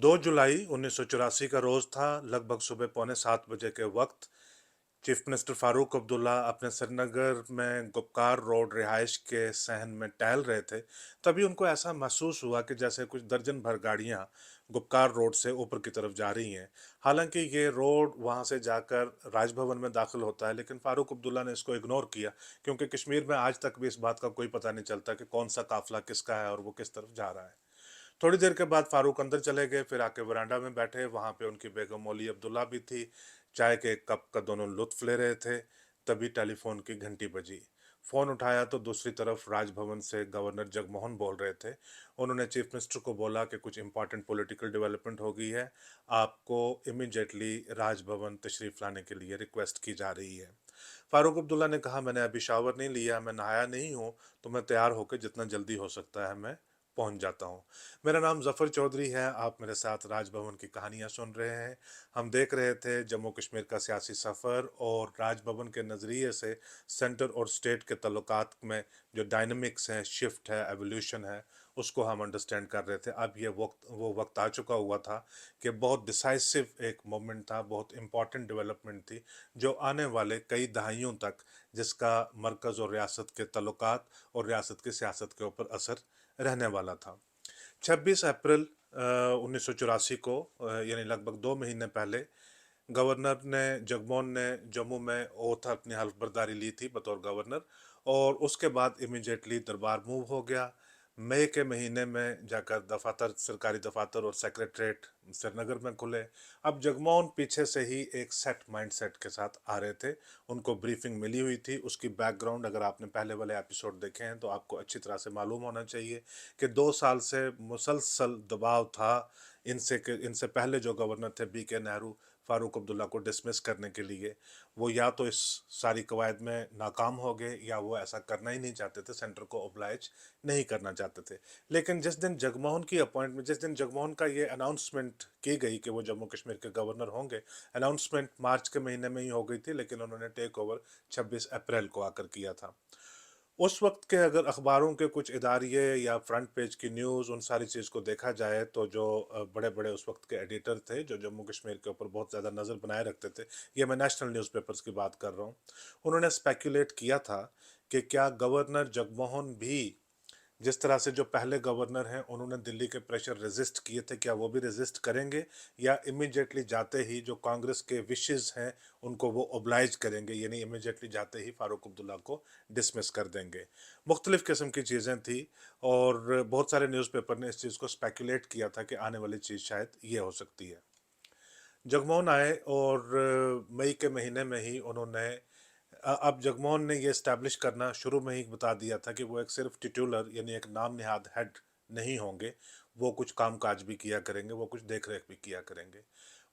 2 जुलाई 1984 का रोज़ था। लगभग सुबह पौने 7 बजे के वक्त चीफ मिनिस्टर फारूक अब्दुल्ला अपने श्रीनगर में गुपकार रोड रिहाइश के सहन में टहल रहे थे। तभी उनको ऐसा महसूस हुआ कि जैसे कुछ दर्जन भर गाड़ियां गुपकार रोड से ऊपर की तरफ जा रही हैं। हालांकि ये रोड वहां से जाकर राजभवन में दाखिल होता है, लेकिन फारूक अब्दुल्ला ने इसको इग्नोर किया, क्योंकि कश्मीर में आज तक भी इस बात का कोई पता नहीं चलता कि कौन सा काफिला किसका है और वो किस तरफ जा रहा है। थोड़ी देर के बाद फारूक अंदर चले गए, फिर आके वरांडा में बैठे। वहां पे उनकी बेगम मौली अब्दुल्ला भी थी। चाय के एक कप का दोनों लुत्फ ले रहे थे। तभी टेलीफोन की घंटी बजी। फोन उठाया तो दूसरी तरफ राजभवन से गवर्नर जगमोहन बोल रहे थे। उन्होंने चीफ मिनिस्टर को बोला कि कुछ इंपॉर्टेंट पॉलिटिकल डेवलपमेंट हो गई है, आपको इमीडिएटली राजभवन तशरीफ लाने के लिए रिक्वेस्ट की जा रही है। फारूक अब्दुल्ला ने कहा, मैंने अभी शावर नहीं लिया, मैं नहाया नहीं हूँ, तो मैं तैयार होकर जितना जल्दी हो सकता है मैं पहुंच जाता हूँ। मेरा नाम जफ़र चौधरी है, आप मेरे साथ राजभवन की कहानियाँ सुन रहे हैं। हम देख रहे थे जम्मू कश्मीर का सियासी सफ़र और राजभवन के नज़रिए से सेंटर और स्टेट के तल्लुकात में जो डायनामिक्स हैं, शिफ्ट है, एवोल्यूशन है, उसको हम अंडरस्टैंड कर रहे थे। अब ये वक्त आ चुका हुआ था कि बहुत डिसाइसिव एक मोमेंट था, बहुत इम्पॉर्टेंट डेवलपमेंट थी, जो आने वाले कई दहाइयों तक जिसका मरकज़ और रियासत के तल्लुकात और रियासत की सियासत के ऊपर असर रहने वाला था। 26 अप्रैल 1984 को, यानी लगभग 2 महीने पहले, गवर्नर ने जगमोहन ने जम्मू में ओथ अपनी हल्फ बर्दारी ली थी बतौर गवर्नर। और उसके बाद इमिजिएटली दरबार मूव हो गया। मई के महीने में जाकर दफातर, सरकारी दफातर और सेक्रेटरीट श्रीनगर में खुले। अब जगमोहन पीछे से ही एक सेट माइंडसेट के साथ आ रहे थे। उनको ब्रीफिंग मिली हुई थी। उसकी बैकग्राउंड अगर आपने पहले वाले एपिसोड देखे हैं तो आपको अच्छी तरह से मालूम होना चाहिए कि 2 साल से मुसलसल दबाव था इनसे पहले जो गवर्नर थे BK नेहरू, फारूक अब्दुल्ला को डिसमिस करने के लिए। वो या तो इस सारी कवायद में नाकाम हो गए या वो ऐसा करना ही नहीं चाहते थे, सेंटर को ओब्लाइज नहीं करना चाहते थे। लेकिन जिस दिन जगमोहन का ये अनाउंसमेंट की गई कि वो जम्मू कश्मीर के गवर्नर होंगे, अनाउंसमेंट मार्च के महीने में ही हो गई थी, लेकिन उन्होंने टेक ओवर 26 अप्रैल को आकर किया था। उस वक्त के अगर अखबारों के कुछ इदारिये या फ्रंट पेज की न्यूज़, उन सारी चीज़ को देखा जाए तो जो बड़े बड़े उस वक्त के एडिटर थे, जो जम्मू कश्मीर के ऊपर बहुत ज़्यादा नज़र बनाए रखते थे, ये मैं नेशनल न्यूज़पेपर्स की बात कर रहा हूँ, उन्होंने स्पेक्युलेट किया था कि क्या गवर्नर जगमोहन भी, जिस तरह से जो पहले गवर्नर हैं उन्होंने दिल्ली के प्रेशर रेजिस्ट किए थे, क्या वो भी रेजिस्ट करेंगे, या इमिजिएटली जाते ही जो कांग्रेस के विशेस हैं उनको वो ओब्लाइज करेंगे, यानी इमिजिएटली जाते ही फारूक अब्दुल्ला को डिसमिस कर देंगे। मुख्तलिफ किस्म की चीज़ें थी और बहुत सारे न्यूज़पेपर ने इस चीज़ को स्पेकुलेट किया था कि आने वाली चीज़ शायद ये हो सकती है। जगमोहन आए और मई के महीने में ही उन्होंने, अब जगमोहन ने ये इस्टेब्लिश करना शुरू में ही बता दिया था कि वो एक सिर्फ टिट्यूलर यानी एक नाम निहाद हेड नहीं होंगे। वो कुछ काम काज भी किया करेंगे, वो कुछ देख रेख भी किया करेंगे।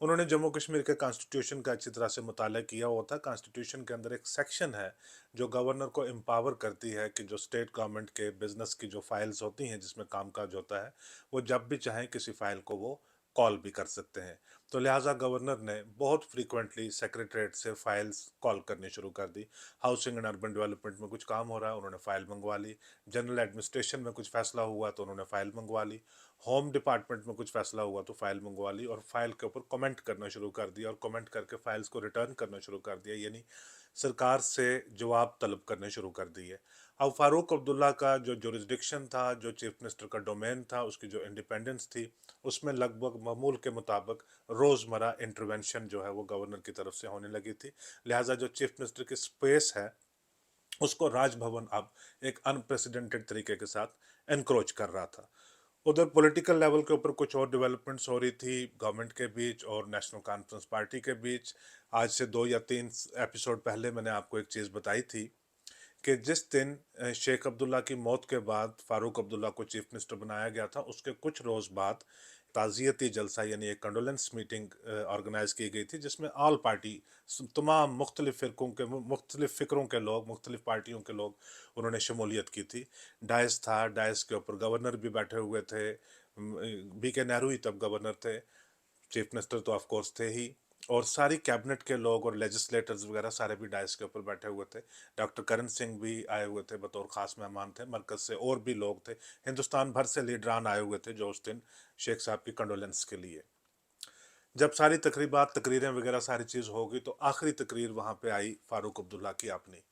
उन्होंने जम्मू कश्मीर के कॉन्स्टिट्यूशन का अच्छी तरह से मुताला किया हुआ था। कॉन्स्टिट्यूशन के अंदर एक सेक्शन है जो गवर्नर को एम्पावर करती है कि जो स्टेट गवर्नमेंट के बिजनेस की जो फाइल्स होती हैं जिसमें कामकाज होता है, वो जब भी चाहें किसी फाइल को वो कॉल भी कर सकते हैं। तो लिहाजा गवर्नर ने बहुत फ्रीक्वेंटली सेक्रेटरीट से फाइल्स कॉल करनी शुरू कर दी। हाउसिंग एंड अर्बन डेवलपमेंट में कुछ काम हो रहा है, उन्होंने फाइल मंगवा ली। जनरल एडमिनिस्ट्रेशन में कुछ फैसला हुआ तो उन्होंने फाइल मंगवा ली। होम डिपार्टमेंट में कुछ फैसला हुआ तो फाइल मंगवा ली और फाइल के ऊपर कमेंट करना शुरू कर दिया और कमेंट करके फाइल्स को रिटर्न करना शुरू कर दिया, यानी सरकार से जवाब तलब करने शुरू कर दिए। अब फारूक अब्दुल्ला का जो जुरिस्डिक्शन था, जो चीफ मिनिस्टर का डोमेन था, उसकी जो इंडिपेंडेंस थी, उसमें लगभग मामूल के मुताबिक रोज़मर्रा इंटरवेंशन जो है वो गवर्नर की तरफ से होने लगी थी। लिहाजा जो चीफ मिनिस्टर की स्पेस है उसको राजभवन अब एक अनप्रेसिडेंटेड तरीके के साथ एनक्रोच कर रहा था। उधर पॉलिटिकल लेवल के ऊपर कुछ और डेवलपमेंट्स हो रही थी गवर्नमेंट के बीच और नेशनल कॉन्फ्रेंस पार्टी के बीच। आज से 2 या 3 एपिसोड पहले मैंने आपको एक चीज़ बताई थी कि जिस दिन शेख अब्दुल्ला की मौत के बाद फारूक अब्दुल्ला को चीफ मिनिस्टर बनाया गया था, उसके कुछ रोज़ बाद ताज़ियती जलसा यानी एक कंडोलेंस मीटिंग ऑर्गेनाइज की गई थी, जिसमें ऑल पार्टी, तमाम मुख्तलिफ फ़िरकों के, मुख्तलिफ फ़िक्रों के लोग, मुख्तलिफ पार्टियों के लोग उन्होंने शमूलियत की थी। डायस था, डायस के ऊपर गवर्नर भी बैठे हुए थे। BK नेहरू ही तब गवर्नर थे, चीफ मिनिस्टर तो ऑफ कोर्स थे ही। और सारी कैबिनेट के लोग और लेजिस्लेटर्स वगैरह सारे भी डाइस के ऊपर बैठे हुए थे। डॉक्टर करण सिंह भी आए हुए थे, बतौर खास मेहमान थे। मरकज से और भी लोग थे, हिंदुस्तान भर से लीडरान आए हुए थे जो उस दिन शेख साहब की कंडोलेंस के लिए। जब सारी तकरीबात, तकरीरें वगैरह सारी चीज़ हो गई, तो आखिरी तकरीर वहाँ पे आई फारूक अब्दुल्ला की अपनी।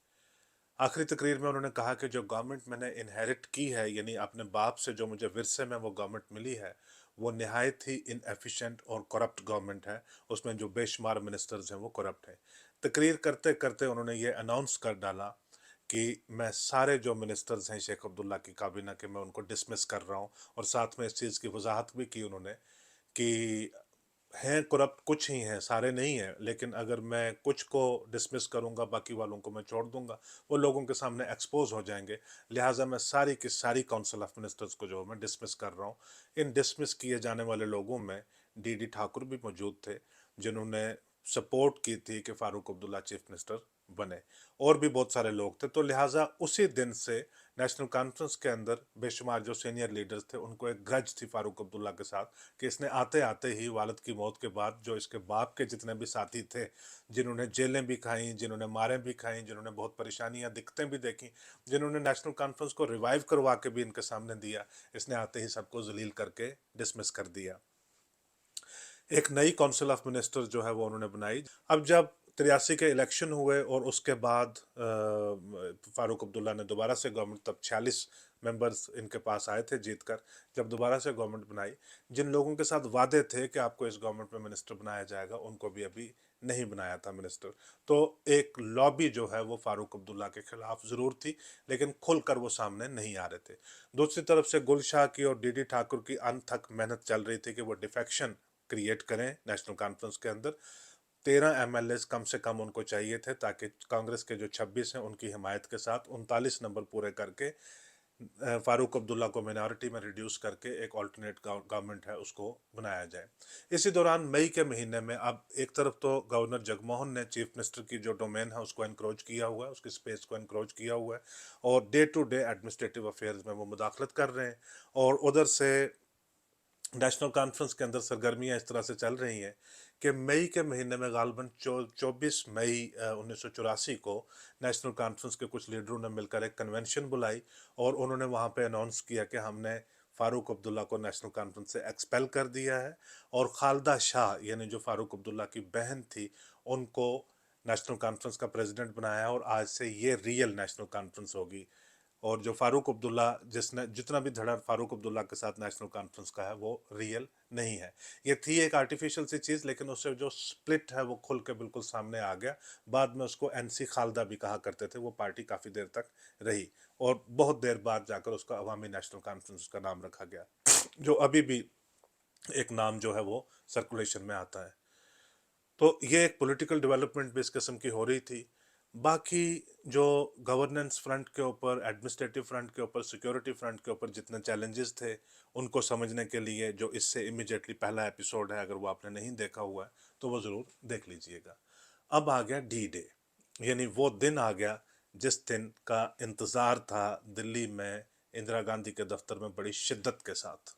आखिरी तकरीर में उन्होंने कहा कि जो गवर्नमेंट मैंने इनहेरिट की है, यानी अपने बाप से जो मुझे विरसे में वो गवर्नमेंट मिली है, वो नहायत ही इनएफिशिएंट और करप्ट गवर्नमेंट है। उसमें जो बेशुमार मिनिस्टर्स हैं वो करप्ट हैं। तकरीर करते करते उन्होंने ये अनाउंस कर डाला कि मैं सारे जो मिनिस्टर्स हैं शेख अब्दुल्ला की काबीना के, मैं उनको डिसमिस कर रहा हूँ। और साथ में इस चीज़ की वजाहत भी की उन्होंने कि हैं करप्ट कुछ ही हैं, सारे नहीं हैं, लेकिन अगर मैं कुछ को डिसमिस करूंगा, बाकी वालों को मैं छोड़ दूंगा, वो लोगों के सामने एक्सपोज हो जाएंगे। लिहाजा मैं सारी की सारी काउंसिल ऑफ मिनिस्टर्स को जो मैं डिसमिस कर रहा हूँ। इन डिसमिस किए जाने वाले लोगों में डी ठाकुर भी मौजूद थे, जिन्होंने सपोर्ट की थी कि फारूक अब्दुल्ला चीफ मिनिस्टर बने। और भी बहुत सारे लोग थे। तो लिहाजा उसी दिन से नेशनल कॉन्फ्रेंस के अंदर बेशुमार जो सीनियर लीडर्स थे, उनको एक ग्रज थी फारूक अब्दुल्ला के साथ कि इसने आते आते ही वालिद की मौत के बाद जो इसके बाप के जितने भी साथी थे, जिन्होंने जेलें भी खाई, जिन्होंने मारें भी खाई, जिन्होंने बहुत परेशानियां, दिक्कतें भी देखी, जिन्होंने नेशनल कॉन्फ्रेंस को रिवाइव करवा के भी इनके सामने दिया, इसने आते ही सबको जलील करके डिसमिस कर दिया। एक नई काउंसिल ऑफ मिनिस्टर जो है वो उन्होंने बनाई। अब जब 83 के इलेक्शन हुए और उसके बाद फारूक अब्दुल्ला ने दोबारा से गवर्नमेंट, तब 46 मेंबर्स इनके पास आए थे जीत कर, जब दोबारा से गवर्नमेंट बनाई, जिन लोगों के साथ वादे थे कि आपको इस गवर्नमेंट में मिनिस्टर बनाया जाएगा, उनको भी अभी नहीं बनाया था मिनिस्टर। तो एक लॉबी जो है वो फारूक अब्दुल्ला के खिलाफ ज़रूर थी, लेकिन खुलकर वो सामने नहीं आ रहे थे। दूसरी तरफ से गुलशाह की और डी ठाकुर की अनथक मेहनत चल रही थी कि वो डिफेक्शन क्रिएट करें नेशनल कॉन्फ्रेंस के अंदर। 13 एमएलए कम से कम उनको चाहिए थे, ताकि कांग्रेस के जो 26 हैं उनकी हिमायत के साथ 39 नंबर पूरे करके फारूक अब्दुल्ला को मिनॉरिटी में रिड्यूस करके एक ऑल्टरनेट गवर्नमेंट है उसको बनाया जाए। इसी दौरान मई के महीने में अब एक तरफ तो गवर्नर जगमोहन ने चीफ मिनिस्टर की जो डोमेन है उसको एनक्रोच किया हुआ है, उसकी स्पेस को एनक्रोच किया हुआ है, और day to day administrative affairs में वो मुदाखलत कर रहे हैं। और उधर से नेशनल कॉन्फ्रेंस के अंदर सरगर्मियाँ इस तरह से चल रही हैं कि मई के महीने में गालबन 24 मई 1984 को नेशनल कॉन्फ्रेंस के कुछ लीडरों ने मिलकर एक कन्वेंशन बुलाई, और उन्होंने वहाँ पे अनाउंस किया कि हमने फारूक अब्दुल्ला को नेशनल कॉन्फ्रेंस से एक्सपेल कर दिया है, और खालदा शाह, यानी जो फारूक अब्दुल्ला की बहन थी, उनको नेशनल कॉन्फ्रेंस का प्रेसिडेंट बनाया है, और आज से ये रियल नेशनल कॉन्फ्रेंस होगी। और जो फारूक अब्दुल्ला, जिसने जितना भी धड़ा फारूक अब्दुल्ला के साथ नेशनल कॉन्फ्रेंस का है, वो रियल नहीं है। ये थी एक आर्टिफिशियल सी चीज़, लेकिन उससे जो स्प्लिट है वो खुल के बिल्कुल सामने आ गया। बाद में उसको एनसी खालदा भी कहा करते थे। वो पार्टी काफ़ी देर तक रही, और बहुत देर बाद जाकर उसका अवामी नेशनल कॉन्फ्रेंस का नाम रखा गया, जो अभी भी एक नाम जो है वो सर्कुलेशन में आता है। तो ये एक पॉलिटिकल डेवलपमेंट भी इस किस्म की हो रही थी। बाकी जो गवर्नेंस फ्रंट के ऊपर, एडमिनिस्ट्रेटिव फ्रंट के ऊपर, सिक्योरिटी फ्रंट के ऊपर जितने चैलेंजेस थे, उनको समझने के लिए जो इससे इमीडिएटली पहला एपिसोड है, अगर वो आपने नहीं देखा हुआ है तो वो ज़रूर देख लीजिएगा। अब आ गया डी डे, यानी वो दिन आ गया जिस दिन का इंतज़ार था दिल्ली में इंदिरा गांधी के दफ्तर में बड़ी शिद्दत के साथ।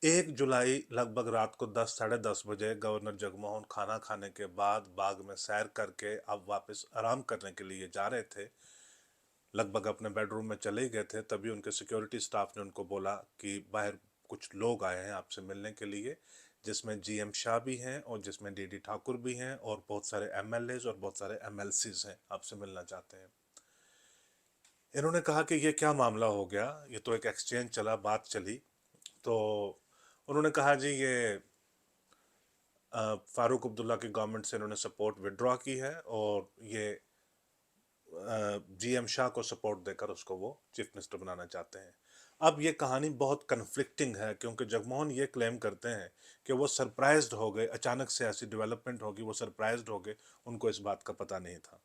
1 जुलाई लगभग रात को 10 साढ़े 10 बजे गवर्नर जगमोहन खाना खाने के बाद बाग में सैर करके अब वापस आराम करने के लिए जा रहे थे। लगभग अपने बेडरूम में चले गए थे, तभी उनके सिक्योरिटी स्टाफ ने उनको बोला कि बाहर कुछ लोग आए हैं आपसे मिलने के लिए, जिसमें जीएम शाह भी हैं और जिसमें डी ठाकुर भी हैं, और बहुत सारे एमएलए और बहुत सारे एमएलसीज हैं, आपसे मिलना चाहते हैं। इन्होंने कहा कि ये क्या मामला हो गया, ये तो एक एक्सचेंज चला, बात चली। तो उन्होंने कहा जी ये फारूक अब्दुल्ला की गवर्नमेंट से इन्होंने सपोर्ट विड्रॉ की है, और ये जीएम शाह को सपोर्ट देकर उसको वो चीफ मिनिस्टर बनाना चाहते हैं। अब ये कहानी बहुत कन्फ्लिक्टिंग है, क्योंकि जगमोहन ये क्लेम करते हैं कि वो सरप्राइज्ड हो गए, अचानक से ऐसी डेवलपमेंट होगी, वो सरप्राइज्ड हो गए, उनको इस बात का पता नहीं था।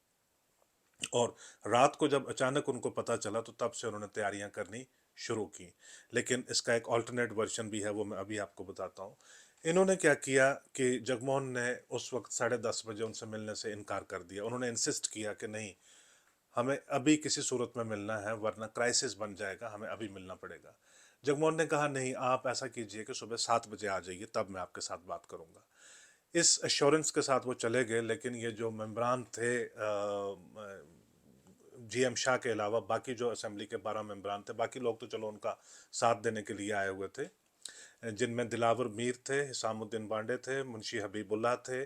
और रात को जब अचानक उनको पता चला तो तब से उन्होंने तैयारियां करनी शुरू की। लेकिन इसका एक ऑल्टरनेट वर्जन भी है, वो मैं अभी आपको बताता हूँ। इन्होंने क्या किया कि जगमोहन ने उस वक्त 10:30 बजे उनसे मिलने से इनकार कर दिया। उन्होंने इंसिस्ट किया कि नहीं, हमें अभी किसी सूरत में मिलना है, वरना क्राइसिस बन जाएगा, हमें अभी मिलना पड़ेगा। जगमोहन ने कहा नहीं, आप ऐसा कीजिए कि सुबह 7 बजे आ जाइए, तब मैं आपके साथ बात करूंगा। इस एश्योरेंस के साथ वो चले गए, लेकिन ये जो मेंबरान थे जीएम शाह के अलावा बाकी जो असेंबली के 12 मेंबरान थे, बाकी लोग तो चलो उनका साथ देने के लिए आए हुए थे, जिनमें दिलावर मीर थे, हिसामुद्दीन बांडे थे, मुंशी हबीबुल्लाह थे,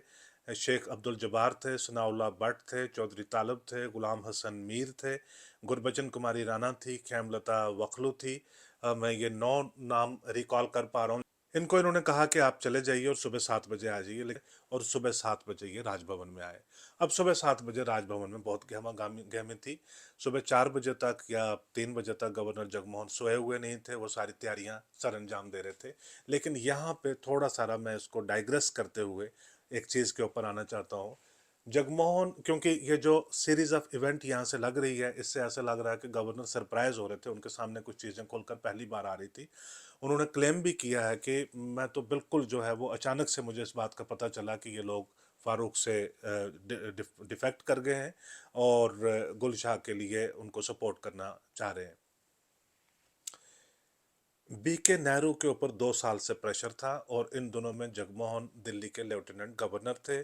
शेख अब्दुल जब्बार थे, सनाउल्लाह भट्ट थे, चौधरी तालब थे, गुलाम हसन मीर थे, गुरबचन कुमारी राणा थी, खेमलता वखलू थी। मैं ये 9 नाम रिकॉल कर पा रहा हूँ। इनको इन्होंने कहा कि आप चले जाइए और सुबह 7 बजे आ जाइए, लेकिन और सुबह 7 बजे ये राजभवन में आए। अब सुबह 7 बजे राजभवन में बहुत गहमा गहमी थी। सुबह 4 बजे तक या 3 बजे तक गवर्नर जगमोहन सोए हुए नहीं थे, वो सारी तैयारियां सर अंजाम दे रहे थे। लेकिन यहाँ पे थोड़ा सारा मैं इसको डाइग्रेस करते हुए एक चीज़ के ऊपर आना चाहता हूँ। जगमोहन, क्योंकि ये जो सीरीज ऑफ इवेंट यहाँ से लग रही है, इससे ऐसा लग रहा है कि गवर्नर सरप्राइज हो रहे थे, उनके सामने कुछ चीज़ें खुलकर पहली बार आ रही थी। उन्होंने क्लेम भी किया है कि मैं तो बिल्कुल जो है वो अचानक से मुझे इस बात का पता चला कि ये लोग फारूक से डिफेक्ट कर गए हैं और गुल शाह के लिए उनको सपोर्ट करना चाह रहे हैं। बी के नेहरू के ऊपर 2 साल से प्रेशर था और इन दोनों में जगमोहन दिल्ली के लेफ्टिनेंट गवर्नर थे।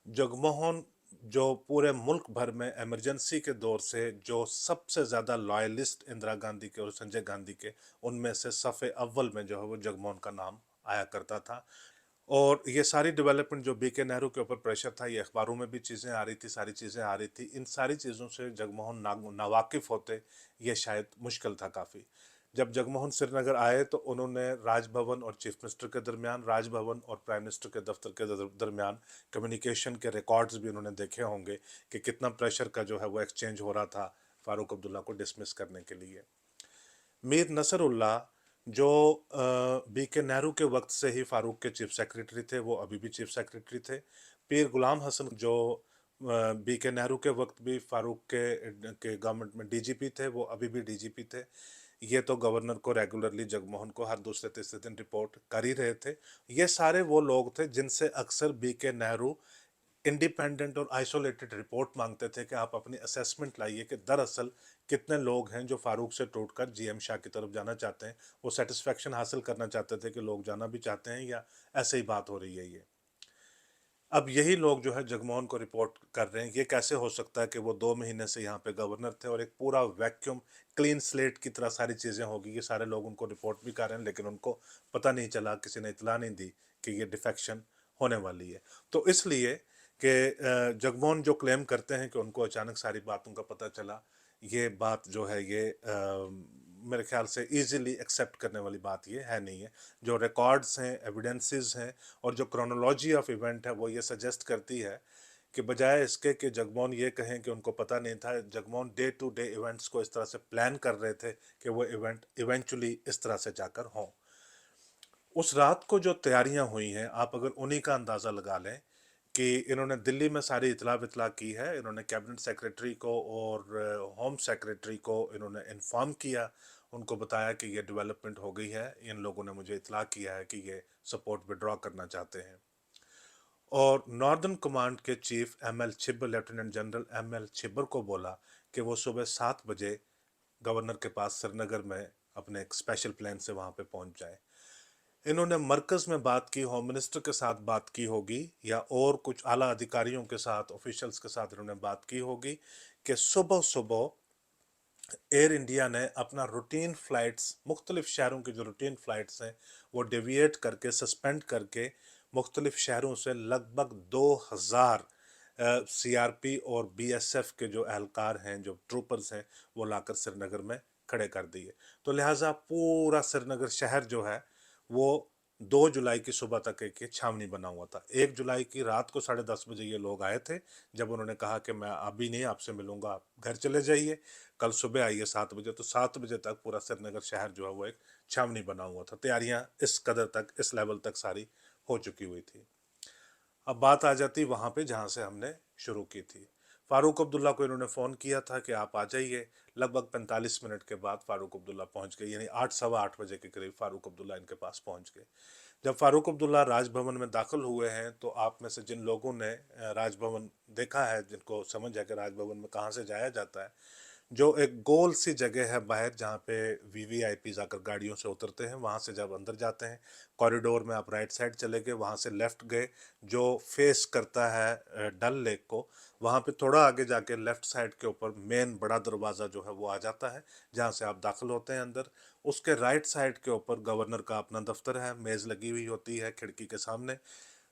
जगमोहन जो पूरे मुल्क भर में इमरजेंसी के दौर से जो सबसे ज़्यादा लॉयलिस्ट इंदिरा गांधी के और संजय गांधी के, उनमें से सफ़े अव्वल में जो है वो जगमोहन का नाम आया करता था। और ये सारी डेवलपमेंट जो बी के नेहरू के ऊपर प्रेशर था, ये अखबारों में भी चीज़ें आ रही थी, सारी चीज़ें आ रही थी, इन सारी चीज़ों से जगमोहन नावाकिफ़ होते, ये शायद मुश्किल था काफ़ी। जब जगमोहन श्रीनगर आए तो उन्होंने राजभवन और चीफ मिनिस्टर के दरमियान, राजभवन और प्राइम मिनिस्टर के दफ्तर के दरमियान कम्युनिकेशन के रिकॉर्ड्स भी उन्होंने देखे होंगे कि कितना प्रेशर का जो है वो एक्सचेंज हो रहा था फारूक अब्दुल्ला को डिसमिस करने के लिए। मीर नसरुल्लाह जो बी के नेहरू के वक्त से ही फारूक के चीफ सेक्रेटरी थे, वो अभी भी चीफ सेक्रेटरी थे। पीर गुलाम हसन जो बी के नेहरू के वक्त भी फारूक के गवर्नमेंट में डीजीपी थे, वो अभी भी डीजीपी थे। ये तो गवर्नर को रेगुलरली जगमोहन को हर दूसरे तीसरे दिन रिपोर्ट कर ही रहे थे। ये सारे वो लोग थे जिनसे अक्सर बी के नेहरू इंडिपेंडेंट और आइसोलेटेड रिपोर्ट मांगते थे कि आप अपनी असेसमेंट लाइए कि दरअसल कितने लोग हैं जो फारूक से टूटकर जीएम शाह की तरफ जाना चाहते हैं। वो सेटिस्फेक्शन हासिल करना चाहते थे कि लोग जाना भी चाहते हैं या ऐसे ही बात हो रही है ये। अब यही लोग जो है जगमोहन को रिपोर्ट कर रहे हैं। ये कैसे हो सकता है कि वो 2 महीने से यहाँ पे गवर्नर थे और एक पूरा वैक्यूम क्लीन स्लेट की तरह सारी चीज़ें होगी, ये सारे लोग उनको रिपोर्ट भी कर रहे हैं, लेकिन उनको पता नहीं चला, किसी ने इतला नहीं दी कि ये डिफेक्शन होने वाली है। तो इसलिए कि जगमोहन जो क्लेम करते हैं कि उनको अचानक सारी बातों का पता चला, ये बात जो है ये मेरे ख्याल से इजीली एक्सेप्ट करने वाली बात ये है नहीं है। जो रिकॉर्ड्स हैं, एविडेंसेस हैं और जो क्रोनोलॉजी ऑफ इवेंट है, वो ये सजेस्ट करती है कि बजाय इसके कि जगमोहन ये कहें कि उनको पता नहीं था, Jagmohan day to day events को इस तरह से प्लान कर रहे थे कि वो इवेंट इवेंचुअली इस तरह से जाकर हों। उस रात को जो तैयारियां हुई हैं, आप अगर उन्हीं का अंदाज़ा लगा लें कि इन्होंने दिल्ली में सारी इतला वितला की है। इन्होंने कैबिनेट सेक्रेटरी को और होम सेक्रेटरी को इन्होंने इन्फॉर्म किया, उनको बताया कि ये डेवलपमेंट हो गई है, इन लोगों ने मुझे इतला किया है कि ये सपोर्ट विड्रॉ करना चाहते हैं। और नॉर्दर्न कमांड के chief ML Chhibber, lieutenant general ML Chhibber को बोला कि वो सुबह 7 बजे गवर्नर के पास श्रीनगर में अपने एक स्पेशल प्लान से वहाँ पे पहुँच जाए। इन्होंने मरकज में बात की, होम मिनिस्टर के साथ बात की होगी या और कुछ आला अधिकारियों के साथ, ऑफिशियल्स के साथ इन्होंने बात की होगी कि सुबह सुबह एयर इंडिया ने अपना रूटीन फ्लाइट्स, मुख्तलिफ शहरों की जो रूटीन फ्लाइट्स हैं वो डेविएट करके, सस्पेंड करके मुख्तलिफ शहरों से लगभग 2000 सीआरपी और बीएसएफ के जो एहलकार हैं, जो ट्रूपर्स हैं, वो लाकर श्रीनगर में खड़े कर दिए। तो लिहाजा पूरा श्रीनगर शहर जो है वो 2 जुलाई की सुबह तक एक छावनी बना हुआ था। 1 जुलाई की रात को 10:30 बजे ये लोग आए थे, जब उन्होंने कहा कि मैं अभी नहीं आपसे मिलूंगा, आप घर चले जाइए, कल सुबह आइए 7 बजे। तो 7 बजे तक पूरा श्रीनगर शहर जो है वो एक छावनी बना हुआ था। तैयारियां इस कदर तक, इस लेवल तक सारी हो चुकी हुई थी। अब बात आ जाती वहाँ पे जहाँ से हमने शुरू की थी। फारूक अब्दुल्ला को इन्होंने फ़ोन किया था कि आप आ जाइए। लगभग 45 मिनट के बाद फारूक अब्दुल्ला पहुँच गए, यानी 8 सवा 8 बजे के करीब फारूक अब्दुल्ला इनके पास पहुँच गए। जब फारूक अब्दुल्ला राजभवन में दाखिल हुए हैं तो आप में से जिन लोगों ने राजभवन देखा है, जिनको समझ है कि राजभवन में कहाँ से जाया जाता है, जो एक गोल सी जगह है बाहर जहाँ पे वीवीआईपी आकर गाड़ियों से उतरते हैं, वहाँ से जब अंदर जाते हैं कॉरिडोर में आप राइट साइड चले गए, वहाँ से लेफ्ट गए जो फेस करता है डल लेक को, वहाँ पे थोड़ा आगे जाके लेफ्ट साइड के ऊपर मेन बड़ा दरवाज़ा जो है वो आ जाता है जहाँ से आप दाखिल होते हैं अंदर। उसके राइट साइड के ऊपर गवर्नर का अपना दफ्तर है, मेज़ लगी हुई होती है खिड़की के सामने।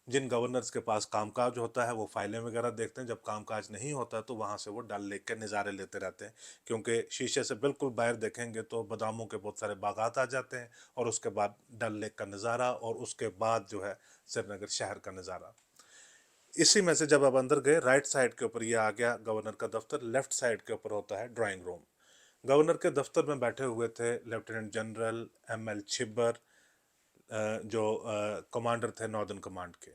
जिन गवर्नर्स के पास कामकाज होता है वो फाइलें वगैरह देखते हैं, जब कामकाज नहीं होता तो वहाँ से वो डल लेक के नज़ारे लेते रहते हैं, क्योंकि शीशे से बिल्कुल बाहर देखेंगे तो बादामों के बहुत सारे बागात आ जाते हैं, और उसके बाद डल लेक का नज़ारा, और उसके बाद जो है श्रीनगर शहर का नज़ारा। इसी में से जब आप अंदर गए, राइट साइड के ऊपर ये आ गया गवर्नर का दफ्तर, लेफ्ट साइड के ऊपर होता है ड्राइंग रूम। गवर्नर के दफ्तर में बैठे हुए थे lieutenant general M L Chhibber, जो कमांडर थे नॉर्दर्न कमांड के।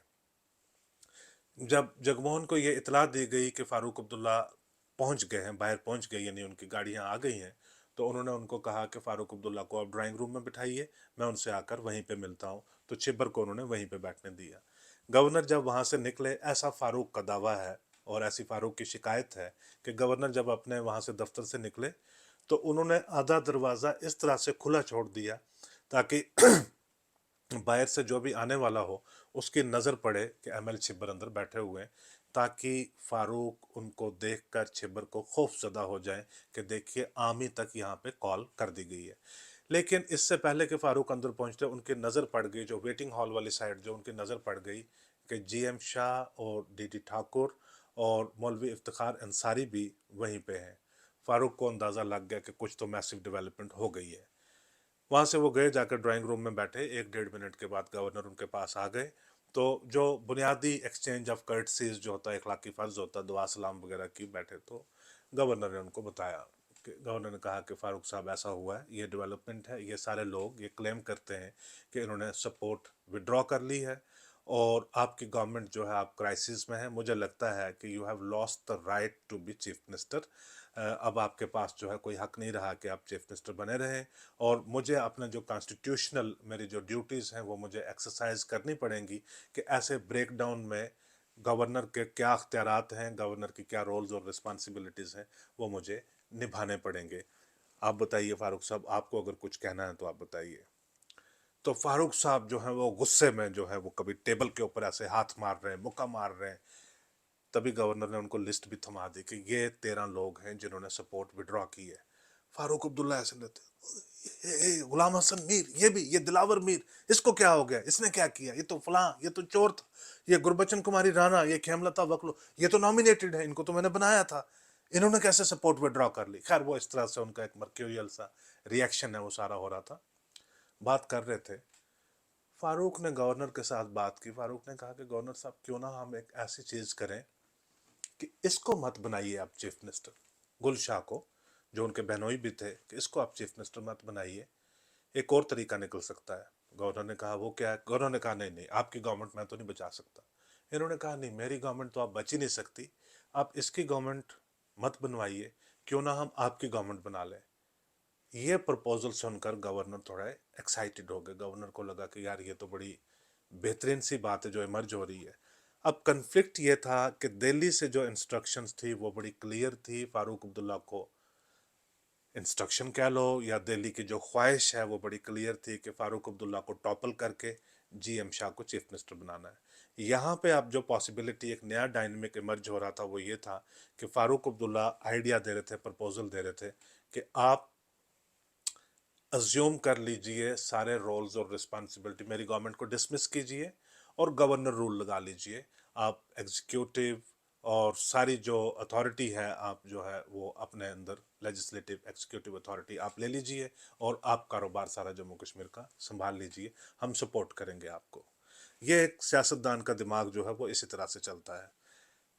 जब जगमोहन को ये इतला दी गई कि फारूक अब्दुल्ला पहुंच गए हैं, बाहर पहुंच गए, यानी उनकी गाड़ियां आ गई हैं, तो उन्होंने उनको कहा कि फारूक अब्दुल्ला को आप ड्राइंग रूम में बिठाइए, मैं उनसे आकर वहीं पे मिलता हूं। तो छिब्बर को उन्होंने वहीं पे बैठने दिया। गवर्नर जब वहां से निकले, ऐसा फारूक का दावा है और ऐसी फारूक की शिकायत है कि गवर्नर जब अपने वहां से दफ्तर से निकले तो उन्होंने आधा दरवाज़ा इस तरह से खुला छोड़ दिया ताकि बाहर से जो भी आने वाला हो उसकी नज़र पड़े कि एम एल छिब्बर अंदर बैठे हुए हैं, ताकि फारूक उनको देखकर छिब्बर को खौफ ज़दा हो जाए कि देखिए आर्मी तक यहाँ पे कॉल कर दी गई है। लेकिन इससे पहले कि फारूक अंदर पहुंचते उनकी नज़र पड़ गई, जो वेटिंग हॉल वाली साइड जो उनकी नज़र पड़ गई कि जीएम शाह और डीडी ठाकुर और मौलवी इफ्तिखार अंसारी भी वहीं पे हैं। फारूक को अंदाज़ा लग गया कि कुछ तो मैसिव डेवलपमेंट हो गई है। वहाँ से वो गए, जाकर ड्राइंग रूम में बैठे। 1 डेढ़ मिनट के बाद गवर्नर उनके पास आ गए। तो जो बुनियादी एक्सचेंज ऑफ कर्टसीज जो होता है, इखलाकी फ़र्ज होता है, दुआ सलाम वगैरह की, बैठे तो गवर्नर ने उनको बताया कि गवर्नर ने कहा कि फ़ारूक साहब ऐसा हुआ है, ये डेवलपमेंट है, ये सारे लोग ये क्लेम करते हैं कि इन्होंने सपोर्ट विड्रॉ कर ली है और आपकी गवर्नमेंट जो है आप क्राइसिस में है। मुझे लगता है कि you have lost the right to be chief minister. अब आपके पास जो है कोई हक नहीं रहा कि आप चीफ मिनिस्टर बने रहें, और मुझे अपने जो कॉन्स्टिट्यूशनल मेरी जो ड्यूटीज़ हैं वो मुझे एक्सरसाइज करनी पड़ेंगी कि ऐसे ब्रेक डाउन में गवर्नर के क्या अख्तियारात हैं, गवर्नर की क्या रोल्स और रिस्पॉन्सिबिलिटीज़ हैं, वो मुझे निभाने पड़ेंगे। आप बताइए फारूक साहब, आपको अगर कुछ कहना है तो आप बताइए। तो फारूक साहब जो है वो गुस्से में जो है वो कभी टेबल के ऊपर ऐसे हाथ मार रहे हैं, मुक्का मार रहे हैं। तभी गवर्नर ने उनको लिस्ट भी थमा दी कि ये 13 लोग हैं जिन्होंने सपोर्ट विड्रॉ की है। फारूक अब्दुल्ला ऐसे लेते, गुलाम हसन मीर, ये भी, ये दिलावर मीर, इसको क्या हो गया, इसने क्या किया, ये तो फलां, ये तो चोर था, ये गुरबचन कुमारी राणा, ये खेमलता वकलो, ये तो नॉमिनेटेड है, इनको तो मैंने बनाया था, इन्होंने कैसे सपोर्ट विड्रॉ कर ली। खैर वो इस तरह से उनका एक मर्क्यूरियल सा रिएक्शन है वो सारा हो रहा था। बात कर रहे थे, फारूक ने गवर्नर के साथ बात की। फारूक ने कहा कि गवर्नर साहब क्यों ना हम एक ऐसी चीज़ करें कि इसको मत बनाइए आप चीफ मिनिस्टर, गुलशाह को, जो उनके बहनोई भी थे, कि इसको आप चीफ मिनिस्टर मत बनाइए, एक और तरीका निकल सकता है। गवर्नर ने कहा वो क्या है। गवर्नर ने कहा नहीं नहीं, आपकी गवर्नमेंट मैं तो नहीं बचा सकता। इन्होंने कहा नहीं, मेरी गवर्नमेंट तो आप बच ही नहीं सकती, आप इसकी गवर्नमेंट मत बनवाइए, क्यों ना हम आपकी गवर्नमेंट बना लें। ये प्रपोजल सुनकर गवर्नर थोड़ा एक्साइटेड हो गए। गवर्नर को लगा कि यार ये तो बड़ी बेहतरीन सी बात है जो इमर्ज हो रही है। अब कन्फ्लिक्ट ये था कि दिल्ली से जो इंस्ट्रक्शंस थी वो बड़ी क्लियर थी, फारूक अब्दुल्ला को इंस्ट्रक्शन कह लो या दिल्ली की जो ख्वाहिश है वो बड़ी क्लियर थी कि फारूक अब्दुल्ला को टॉपल करके जीएम शाह को चीफ मिनिस्टर बनाना है। यहाँ पे अब जो पॉसिबिलिटी, एक नया डायनेमिक इमर्ज हो रहा था वो ये था कि फारूक अब्दुल्ला आइडिया दे रहे थे, प्रपोजल दे रहे थे कि आप अज्यूम कर लीजिए सारे रोल्स और रिस्पॉन्सिबिलिटी, मेरी गवर्नमेंट को डिसमिस कीजिए और गवर्नर रूल लगा लीजिए। आप एग्जीक्यूटिव और सारी जो अथॉरिटी है आप जो है वो अपने अंदर, लेजिस्लेटिव एग्जीक्यूटिव अथॉरिटी आप ले लीजिए और आप कारोबार सारा जम्मू कश्मीर का संभाल लीजिए, हम सपोर्ट करेंगे आपको। ये एक सियासतदान का दिमाग जो है वो इसी तरह से चलता है।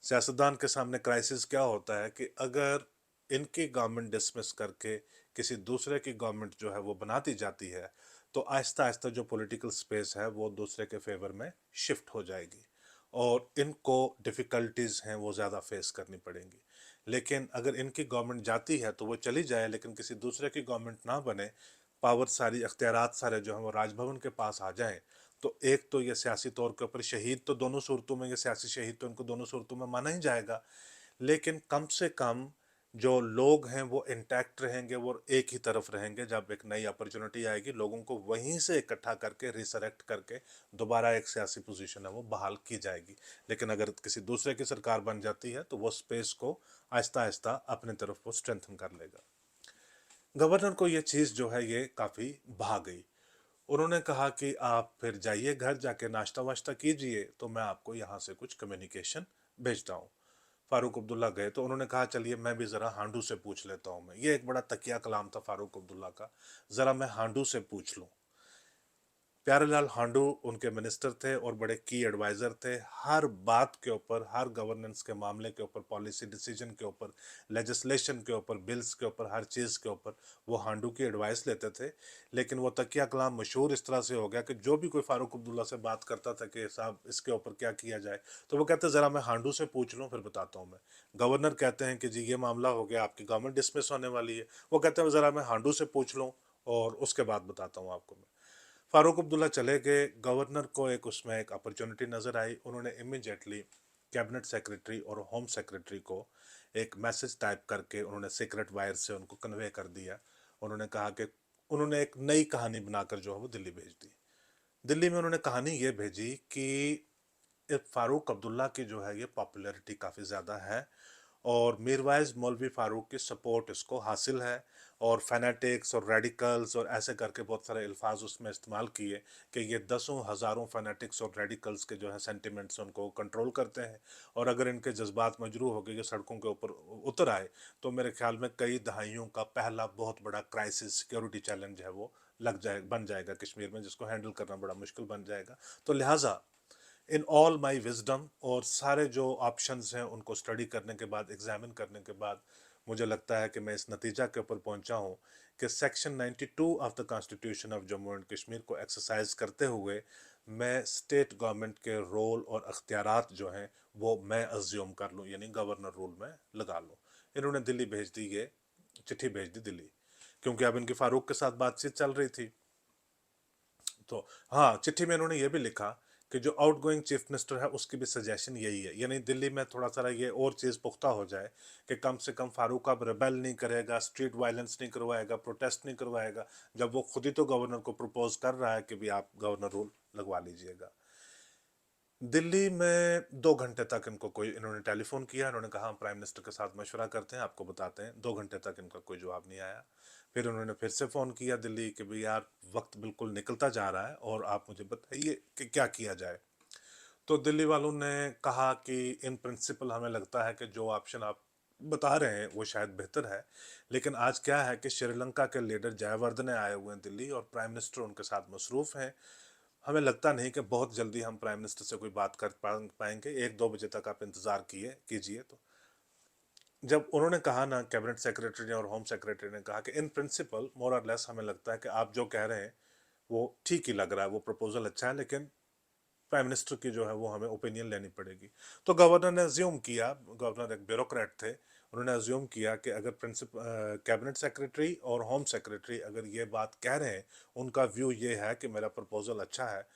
सियासतदान के सामने क्राइसिस क्या होता है कि अगर इनकी गवर्नमेंट डिसमिस करके किसी दूसरे की गवर्नमेंट जो है वो बनाती जाती है तो आहिस्ता आहिस्ता जो पॉलिटिकल स्पेस है वो दूसरे के फेवर में शिफ्ट हो जाएगी और इनको डिफ़िकल्टीज हैं वो ज़्यादा फेस करनी पड़ेंगी। लेकिन अगर इनकी गवर्नमेंट जाती है तो वो चली जाए, लेकिन किसी दूसरे की गवर्नमेंट ना बने, पावर सारी, अख्तियारात सारे जो हैं वो राजभवन के पास आ जाएं, तो एक तो ये सियासी तौर के ऊपर शहीद, तो दोनों सूरतों में ये सियासी शहीद तो इनको दोनों सूरतों में माना ही जाएगा। लेकिन कम से कम जो लोग हैं वो इंटैक्ट रहेंगे, वो एक ही तरफ रहेंगे। जब एक नई अपॉर्चुनिटी आएगी, लोगों को वहीं से इकट्ठा करके रिसरेक्ट करके दोबारा एक सियासी पोजीशन है वो बहाल की जाएगी। लेकिन अगर किसी दूसरे की सरकार बन जाती है तो वो स्पेस को आहिस्ता आहिस्ता अपने तरफ वो स्ट्रेंथन कर लेगा। गवर्नर को ये चीज़ जो है ये काफ़ी भा गई। उन्होंने कहा कि आप फिर जाइए घर, जाके नाश्ता वाश्ता कीजिए, तो मैं आपको यहाँ से कुछ कम्युनिकेशन भेजता हूँ। फारूक अब्दुल्ला गए तो उन्होंने कहा चलिए मैं भी ज़रा हांडू से पूछ लेता हूँ। मैं, ये एक बड़ा तकिया कलाम था फारूक अब्दुल्ला का, ज़रा मैं हांडू से पूछ लूँ। प्यारेलाल हांडू उनके मिनिस्टर थे और बड़े की एडवाइज़र थे। हर बात के ऊपर, हर गवर्नेंस के मामले के ऊपर, पॉलिसी डिसीजन के ऊपर, लेजिस्लेशन के ऊपर, बिल्स के ऊपर, हर चीज़ के ऊपर वो हांडू की एडवाइस लेते थे। लेकिन वो तकिया कलाम मशहूर इस तरह से हो गया कि जो भी कोई फारूक अब्दुल्ला से बात करता था कि साहब इसके ऊपर क्या किया जाए, तो वो कहते ज़रा मैं हांडू से पूछ लूँ फिर बताता हूँ मैं। गवर्नर कहते हैं कि जी ये मामला हो गया, आपकी गवर्नमेंट डिसमिस होने वाली है। वो कहते हैं ज़रा मैं हांडू से पूछ लूँ और उसके बाद बताता हूँ आपको मैं। फारूक अब्दुल्ला चले गए। गवर्नर को एक उसमें एक अपॉर्चुनिटी नज़र आई। उन्होंने इमीडिएटली कैबिनेट सेक्रेटरी और होम सेक्रेटरी को एक मैसेज टाइप करके उन्होंने सीक्रेट वायर से उनको कन्वे कर दिया। उन्होंने कहा कि उन्होंने एक नई कहानी बनाकर जो है वो दिल्ली भेज दी। दिल्ली में उन्होंने कहानी ये भेजी कि फारूक अब्दुल्ला की जो है ये पॉपुलैरिटी काफ़ी ज़्यादा है और मीरवाइज मौलवी फ़ारूक की सपोर्ट इसको हासिल है। और फैनेटिक्स और रेडिकल्स और ऐसे करके बहुत सारे अल्फाज उसमें इस्तेमाल किए कि ये दसों हज़ारों फैनेटिक्स और रेडिकल्स के जो है सेंटिमेंट्स उनको कंट्रोल करते हैं। और अगर इनके जज्बात मजरूह हो गए, ये सड़कों के ऊपर उतर आए, तो मेरे ख्याल में कई दहाइयों का पहला बहुत बड़ा क्राइसिस, सिक्योरिटी चैलेंज है वो बन जाएगा कश्मीर में, जिसको हैंडल करना बड़ा मुश्किल बन जाएगा। तो लिहाजा इन ऑल माई विजडम और सारे जो ऑप्शंस हैं उनको स्टडी करने के बाद, एग्जामिन करने के बाद, मुझे लगता है कि मैं इस नतीजा के ऊपर पहुंचा हूं कि section 92 of the constitution of Jammu and Kashmir को एक्सरसाइज करते हुए मैं स्टेट गवर्नमेंट के रोल और अख्तियारात जो हैं वो मैं अज्यूम कर लूँ, यानी गवर्नर रूल में लगा लूँ। इन्होंने दिल्ली भेज दी, ये चिट्ठी भेज दी दिल्ली, क्योंकि अब इनकी फारूक के साथ बातचीत चल रही थी। तो हाँ, चिट्ठी में इन्होंने ये भी लिखा कि जो आउटगोइंग चीफ मिनिस्टर है उसकी भी सजेशन यही है, यानी दिल्ली में थोड़ा सा ये और चीज़ पुख्ता हो जाए कि कम से कम फारूक अब रेबेल नहीं करेगा, स्ट्रीट वायलेंस नहीं करवाएगा, प्रोटेस्ट नहीं करवाएगा, जब वो खुद ही तो गवर्नर को प्रपोज कर रहा है कि भी आप गवर्नर रूल लगवा लीजिएगा। दिल्ली में 2 घंटे तक इनको कोई, इन्होंने टेलीफोन किया, इन्होंने कहा हम प्राइम मिनिस्टर के साथ मशवरा करते हैं, आपको बताते हैं। 2 घंटे तक इनका कोई जवाब नहीं आया। फिर उन्होंने फिर से फ़ोन किया दिल्ली कि भाई यार वक्त बिल्कुल निकलता जा रहा है और आप मुझे बताइए कि क्या किया जाए। तो दिल्ली वालों ने कहा कि इन प्रिंसिपल हमें लगता है कि जो ऑप्शन आप बता रहे हैं वो शायद बेहतर है, लेकिन आज क्या है कि श्रीलंका के लीडर जयवर्धने आए हुए हैं दिल्ली और प्राइम मिनिस्टर उनके साथ मसरूफ़ हैं। हमें लगता नहीं कि बहुत जल्दी हम प्राइम मिनिस्टर से कोई बात कर पाएंगे, 1-2 बजे तक आप इंतज़ार कीजिए। तो जब उन्होंने कहा ना, कैबिनेट सेक्रेटरी ने और होम सेक्रेटरी ने कहा कि इन प्रिंसिपल मोर और लेस हमें लगता है कि आप जो कह रहे हैं वो ठीक ही लग रहा है, वो प्रपोजल अच्छा है, लेकिन प्राइम मिनिस्टर की जो है वो हमें ओपिनियन लेनी पड़ेगी। तो गवर्नर ने अज्यूम किया, गवर्नर एक ब्यूरोक्रेट थे, उन्होंने अज्यूम किया कि अगर कैबिनेट सेक्रेटरी और होम सेक्रेटरी अगर ये बात कह रहे हैं, उनका व्यू ये है कि मेरा प्रपोजल अच्छा है,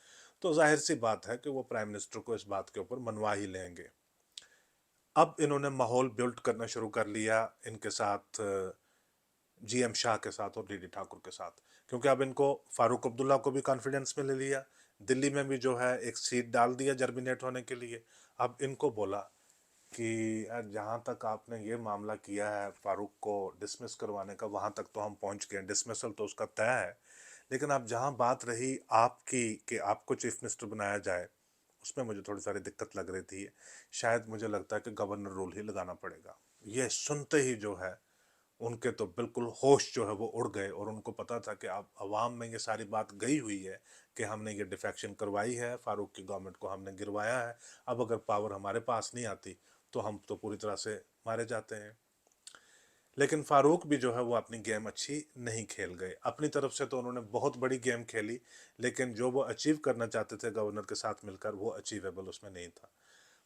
तो जाहिर सी बात है कि वो प्राइम मिनिस्टर को इस बात के ऊपर मनवा ही लेंगे। अब इन्होंने माहौल बिल्ड करना शुरू कर लिया इनके साथ, जीएम शाह के साथ और डीडी ठाकुर के साथ, क्योंकि अब इनको फारूक अब्दुल्ला को भी कॉन्फिडेंस में ले लिया, दिल्ली में भी जो है एक सीट डाल दिया जर्मिनेट होने के लिए। अब इनको बोला कि यार जहाँ तक आपने ये मामला किया है फारूक को डिसमिस करवाने का, वहाँ तक तो हम पहुँच गए, डिसमिसल तो उसका तय है, लेकिन अब जहाँ बात रही आपकी कि आपको चीफ मिनिस्टर बनाया जाए, उसमें मुझे थोड़ी सारी दिक्कत लग रही थी। शायद मुझे लगता है कि गवर्नर रूल ही लगाना पड़ेगा। ये सुनते ही जो है उनके तो बिल्कुल होश जो है वो उड़ गए और उनको पता था कि अब अवाम में ये सारी बात गई हुई है कि हमने ये डिफेक्शन करवाई है, फारूक की गवर्नमेंट को हमने गिरवाया है, अब अगर पावर हमारे पास नहीं आती तो हम तो पूरी तरह से मारे जाते हैं। लेकिन फारूक भी जो है वो अपनी गेम अच्छी नहीं खेल गए। अपनी तरफ से तो उन्होंने बहुत बड़ी गेम खेली, लेकिन जो वो अचीव करना चाहते थे गवर्नर के साथ मिलकर, वो अचीवेबल उसमें नहीं था।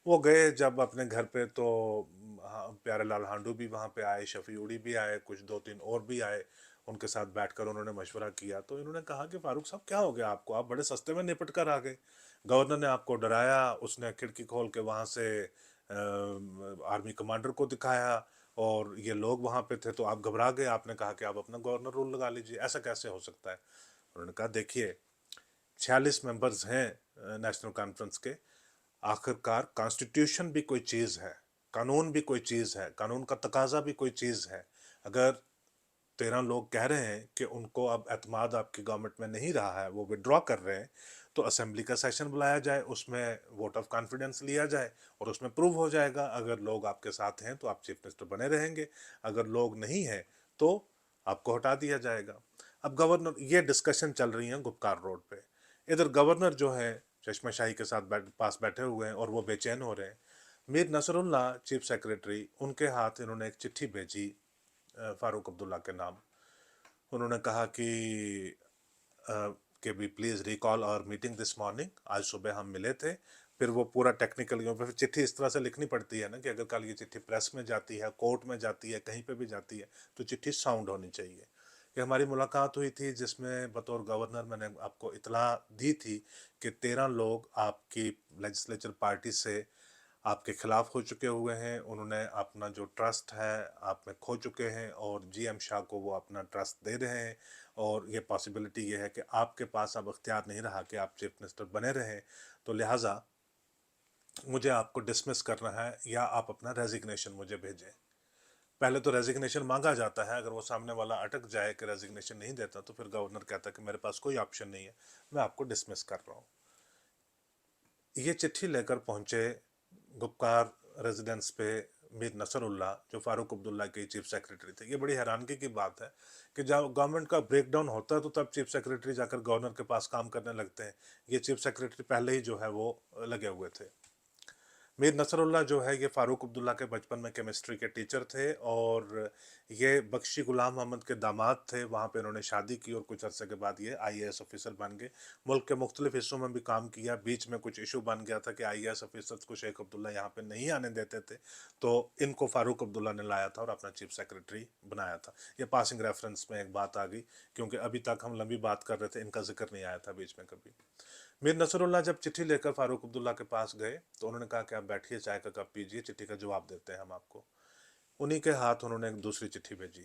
वो गए जब अपने घर पे, तो हाँ, प्यारेलाल हांडू भी वहाँ पे आए, शफी उड़ी भी आए, कुछ 2-3 और भी आए। उनके साथ बैठकर उन्होंने मशवरा किया, तो इन्होंने कहा कि फारूक साहब क्या हो गया आपको, आप बड़े सस्ते में निपट कर आ गए। गवर्नर ने आपको डराया, उसने खिड़की खोल के वहाँ से आर्मी कमांडर को दिखाया, और ये लोग वहाँ पे थे तो आप घबरा गए, आपने कहा कि आप अपना गवर्नर रूल लगा लीजिए, ऐसा कैसे हो सकता है? उन्होंने कहा देखिए, 46 मेंबर्स हैं नेशनल कॉन्फ्रेंस के। आखिरकार कॉन्स्टिट्यूशन भी कोई चीज़ है, कानून भी कोई चीज़ है, कानून का तकाजा भी कोई चीज़ है। अगर 13 लोग कह रहे हैं कि उनको अब एतमाद आपकी गवर्नमेंट में नहीं रहा है, वो विड्रॉ कर रहे हैं, तो असेंबली का सेशन बुलाया जाए, उसमें वोट ऑफ कॉन्फिडेंस लिया जाए और उसमें प्रूव हो जाएगा। अगर लोग आपके साथ हैं तो आप चीफ मिनिस्टर बने रहेंगे, अगर लोग नहीं हैं तो आपको हटा दिया जाएगा। अब गवर्नर, ये डिस्कशन चल रही है गुपकार रोड पे। इधर गवर्नर जो है चश्माशाही के साथ पास बैठे हुए हैं और वो बेचैन हो रहे हैं। मीर नसरुल्लाह चीफ सेक्रेटरी, उनके हाथ इन्होंने एक चिट्ठी भेजी फारूक अब्दुल्ला के नाम। उन्होंने कहा कि we please recall our meeting this morning, आज सुबह हम मिले थे। फिर वो पूरा टेक्निकल, फिर चिट्ठी इस तरह से लिखनी पड़ती है ना कि अगर कल ये चिट्ठी प्रेस में जाती है, कोर्ट में जाती है, कहीं पे भी जाती है, तो चिट्ठी साउंड होनी चाहिए कि हमारी मुलाकात हुई थी, जिसमें बतौर गवर्नर मैंने आपको इतला दी थी कि 13 लोग आपकी लेजिस्लेचर पार्टी से आपके खिलाफ हो चुके हुए हैं, उन्होंने अपना जो ट्रस्ट है आप में खो चुके हैं और जीएम शाह को वो अपना ट्रस्ट दे रहे हैं, और ये पॉसिबिलिटी ये है कि आपके पास अब इख्तियार नहीं रहा कि आप चीफ मिनिस्टर बने रहें, तो लिहाजा मुझे आपको डिसमिस करना है या आप अपना रेजिग्नेशन मुझे भेजें। पहले तो रेजिग्नेशन मांगा जाता है, अगर वो सामने वाला अटक जाए कि रेजिग्नेशन नहीं देता, तो फिर गवर्नर कहता है कि मेरे पास कोई ऑप्शन नहीं है, मैं आपको डिसमिस कर रहा हूँ। ये चिट्ठी लेकर पहुंचे गुपकार रेजिडेंस पे मीर नसरुल्लाह, जो फारूक अब्दुल्ला के चीफ सेक्रेटरी थे। ये बड़ी हैरानगी की बात है कि जब गवर्नमेंट का ब्रेकडाउन होता है तो तब चीफ सेक्रेटरी जाकर गवर्नर के पास काम करने लगते हैं। ये चीफ सेक्रेटरी पहले ही जो है वो लगे हुए थे। मीर नसरुल्लाह जो है ये फारूक अब्दुल्ला के बचपन में केमिस्ट्री के टीचर थे और ये बख्शी गुलाम मोहम्मद के दामाद थे। वहाँ पे इन्होंने शादी की और कुछ अरसे के बाद ये आईएएस ऑफिसर बन गए। मुल्क के मुख्तलिफ हिस्सों में भी काम किया। बीच में कुछ इशू बन गया था कि आईएएस ऑफिसर्स को शेख अब्दुल्ला यहाँ पे नहीं आने देते थे, तो इनको फारूक अब्दुल्ला ने लाया था और अपना चीफ सेक्रेटरी बनाया था। ये पासिंग रेफरेंस में एक बात आ गई, क्योंकि अभी तक हम लंबी बात कर रहे थे, इनका जिक्र नहीं आया था बीच में कभी। मीर नसरुल्लाह जब चिट्ठी लेकर फारूक अब्दुल्ला के पास गए तो उन्होंने कहा कि आप बैठिए, चाय का कप पीजिए, चिट्ठी का जवाब देते हैं हम आपको। उन्हीं के हाथ उन्होंने एक दूसरी चिट्ठी भेजी।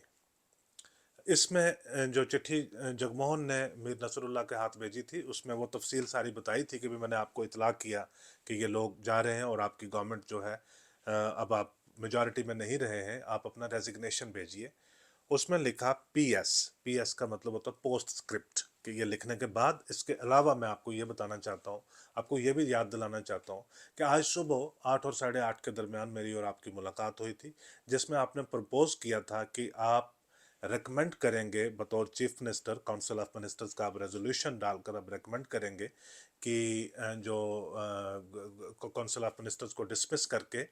इसमें जो चिट्ठी जगमोहन ने मीर नसरुल्लाह के हाथ भेजी थी, उसमें वो तफसील सारी बताई थी कि भी मैंने आपको इतला किया कि ये लोग जा रहे हैं और आपकी गवर्नमेंट जो है अब आप मेजॉरिटी में नहीं रहे हैं, आप अपना रेजिग्नेशन भेजिए। उसमें लिखा पीएस। पीएस का मतलब होता है पोस्ट स्क्रिप्ट, कि ये लिखने के बाद इसके अलावा मैं आपको ये बताना चाहता हूँ, आपको ये भी याद दिलाना चाहता हूँ कि आज सुबह 8 और 8:30 के दरमियान मेरी और आपकी मुलाकात हुई थी, जिसमें आपने प्रपोज किया था कि आप रेकमेंड करेंगे बतौर chief minister, council of ministers का आप रेजोल्यूशन डालकर अब रेकमेंड करेंगे कि जो काउंसिल ऑफ मिनिस्टर्स को डिसमिस करके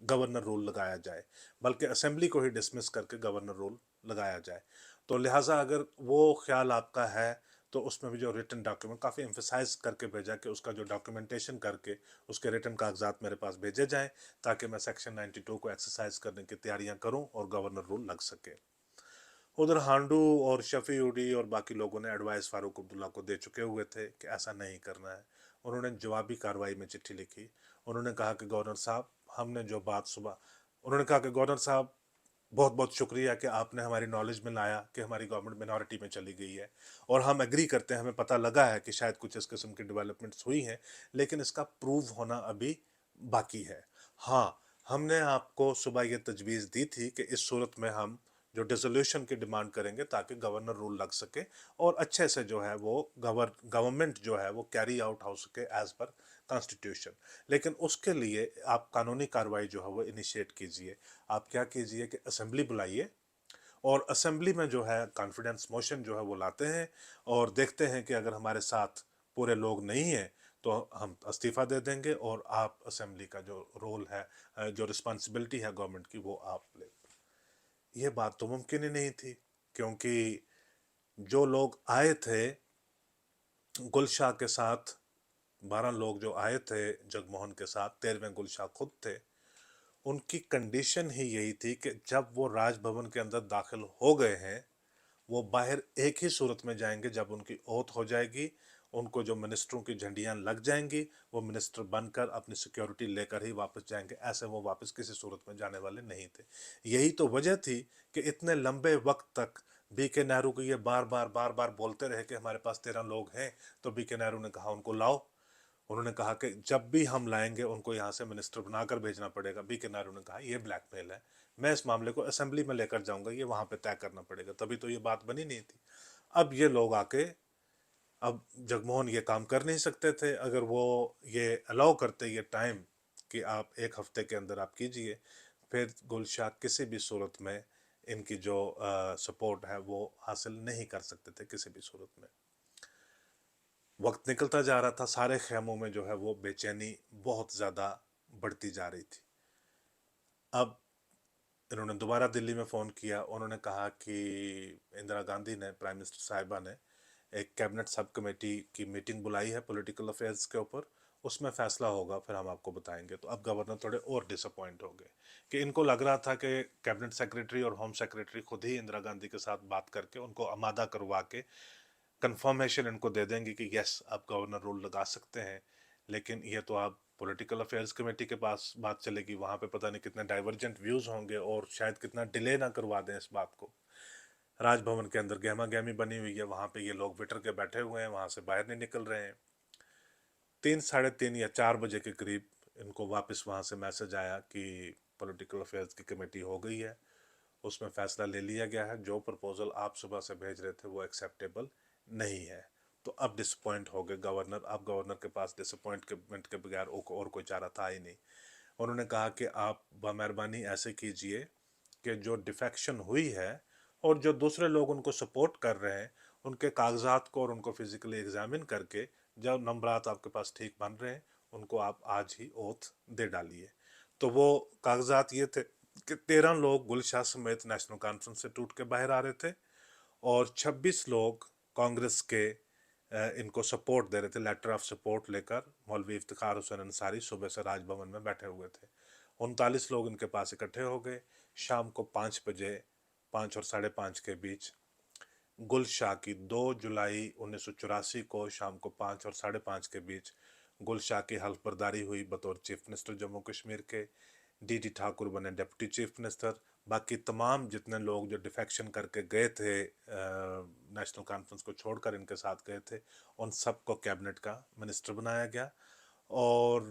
गवर्नर रूल लगाया जाए, बल्कि असेंबली को ही डिसमिस करके गवर्नर रूल लगाया जाए। तो लिहाजा अगर वो ख्याल आपका है तो उसमें भी जो रिटन डॉक्यूमेंट काफ़ी एम्फेसाइज करके भेजा कि उसका जो डॉक्यूमेंटेशन करके उसके रिटन कागजात मेरे पास भेजे जाएं, ताकि मैं सेक्शन 92 को एक्सरसाइज करने की तैयारियां करूं और गवर्नर रूल लग सके। उधर हांडू और शफी उडी और बाकी लोगों ने एडवाइस फारूक अब्दुल्ला को दे चुके हुए थे कि ऐसा नहीं करना है। उन्होंने जवाबी कार्रवाई में चिट्ठी लिखी। उन्होंने कहा कि गवर्नर साहब, हमने जो बात सुबह, उन्होंने कहा कि गवर्नर साहब, बहुत बहुत शुक्रिया कि आपने हमारी नॉलेज में लाया कि हमारी गवर्नमेंट मिनॉरिटी में चली गई है, और हम एग्री करते हैं, हमें पता लगा है कि शायद कुछ इस किस्म की डेवलपमेंट्स हुई हैं, लेकिन इसका प्रूव होना अभी बाकी है। हाँ, हमने आपको सुबह ये तजवीज़ दी थी कि इस सूरत में हम जो डिसोल्यूशन की डिमांड करेंगे ताकि गवर्नर रूल लग सके और अच्छे से जो है वो गवर्नमेंट जो है वो कैरी आउट हो सके एज पर कॉन्स्टिट्यूशन। लेकिन उसके लिए आप कानूनी कार्रवाई जो है वो इनिशिएट कीजिए। आप क्या कीजिए कि असेंबली बुलाइए और असेंबली में जो है कॉन्फिडेंस मोशन जो है वो लाते हैं और देखते हैं कि अगर हमारे साथ पूरे लोग नहीं हैं तो हम इस्तीफ़ा दे देंगे और आप असेंबली का जो रोल है, जो रिस्पॉन्सिबिलिटी है गवर्नमेंट की, वो आप ले। ये बात तो मुमकिन ही नहीं थी, क्योंकि जो लोग आए थे गुलशाह के साथ, 12 लोग जो आए थे जगमोहन के साथ, 13वें गुलशाह खुद थे, उनकी कंडीशन ही यही थी कि जब वो राजभवन के अंदर दाखिल हो गए हैं, वो बाहर एक ही सूरत में जाएंगे, जब उनकी ओथ हो जाएगी उनको जो मिनिस्टरों की झंडियां लग जाएंगी वो मिनिस्टर बनकर अपनी सिक्योरिटी लेकर ही वापस जाएंगे, ऐसे वो वापस किसी सूरत में जाने वाले नहीं थे। यही तो वजह थी कि इतने लंबे वक्त तक बीके नेहरू को ये बार बार बोलते रहे कि हमारे पास 13 लोग हैं। तो बीके नेहरू ने कहा उनको लाओ। उन्होंने कहा कि जब भी हम लाएंगे उनको यहाँ से मिनिस्टर बनाकर भेजना पड़ेगा। बीके नेहरू ने कहा ये ब्लैकमेल है, मैं इस मामले को असेंबली में लेकर जाऊंगा, ये वहां पे तय करना पड़ेगा। तभी तो ये बात बनी नहीं थी। अब ये लोग आके, अब जगमोहन ये काम कर नहीं सकते थे। अगर वो ये अलाउ करते ये टाइम कि आप एक हफ्ते के अंदर आप कीजिए, फिर गुलशाह किसी भी सूरत में इनकी जो सपोर्ट है वो हासिल नहीं कर सकते थे किसी भी सूरत में। वक्त निकलता जा रहा था, सारे खेमों में जो है वो बेचैनी बहुत ज़्यादा बढ़ती जा रही थी। अब इन्होंने दोबारा दिल्ली में फ़ोन किया। उन्होंने कहा कि इंदिरा गांधी ने, प्राइम मिनिस्टर साहिबा ने एक कैबिनेट सब कमेटी की मीटिंग बुलाई है पॉलिटिकल अफेयर्स के ऊपर, उसमें फैसला होगा, फिर हम आपको बताएंगे। तो अब गवर्नर थोड़े और डिसअपॉइंट हो गए कि इनको लग रहा था कि कैबिनेट सेक्रेटरी और होम सेक्रेटरी खुद ही इंदिरा गांधी के साथ बात करके उनको आमादा करवा के कंफर्मेशन इनको दे देंगे कि यस आप गवर्नर रूल लगा सकते हैं। लेकिन ये तो आप पॉलिटिकल अफेयर्स कमेटी के पास बात चलेगी, वहाँ पे पता नहीं कितने डाइवर्जेंट व्यूज़ होंगे और शायद कितना डिले ना करवा दें इस बात को। राजभवन के अंदर गहमा गहमी बनी हुई है, वहाँ पे ये लोग बिटर के बैठे हुए हैं, वहाँ से बाहर नहीं निकल रहे हैं। 3, साढ़े 3 या 4 बजे के करीब इनको वापस वहाँ से मैसेज आया कि पॉलिटिकल अफेयर्स की कमेटी हो गई है, उसमें फैसला ले लिया गया है, जो प्रपोजल आप सुबह से भेज रहे थे वो एक्सेप्टेबल नहीं है। तो अब डिसअपॉइंट हो गए गवर्नर। अब गवर्नर के पास डिसअपॉइंटमेंट के बगैर और कोई चारा था ही नहीं। उन्होंने कहा कि आप बमेहरबानी ऐसे कीजिए कि जो डिफेक्शन हुई है और जो दूसरे लोग उनको सपोर्ट कर रहे हैं उनके कागजात को और उनको फिजिकली एग्जामिन करके जब नंबरात आपके पास ठीक बन रहे हैं उनको आप आज ही ओथ दे डालिए। तो वो कागजात ये थे कि 13 लोग गुलशाह समेत नेशनल कॉन्फ्रेंस से टूट के बाहर आ रहे थे और 26 लोग कांग्रेस के इनको सपोर्ट दे रहे थे, लेटर ऑफ सपोर्ट लेकर मौलवी इफ्तिखार हुसैन अंसारी सुबह से राजभवन में बैठे हुए थे। 39 लोग इनके पास इकट्ठे हो गए। शाम को 5 बजे, 5 और 5:30 के बीच गुलशाह की 2 जुलाई 1984 को शाम को 5 और 5:30 के बीच गुलशाह की हल्फ बर्दारी हुई बतौर चीफ मिनिस्टर जम्मू कश्मीर के। डी ठाकुर बने डिप्टी चीफ मिनिस्टर। बाकी तमाम जितने लोग जो डिफेक्शन करके गए थे नेशनल कॉन्फ्रेंस को छोड़कर इनके साथ गए थे उन सबको कैबिनेट का मिनिस्टर बनाया गया। और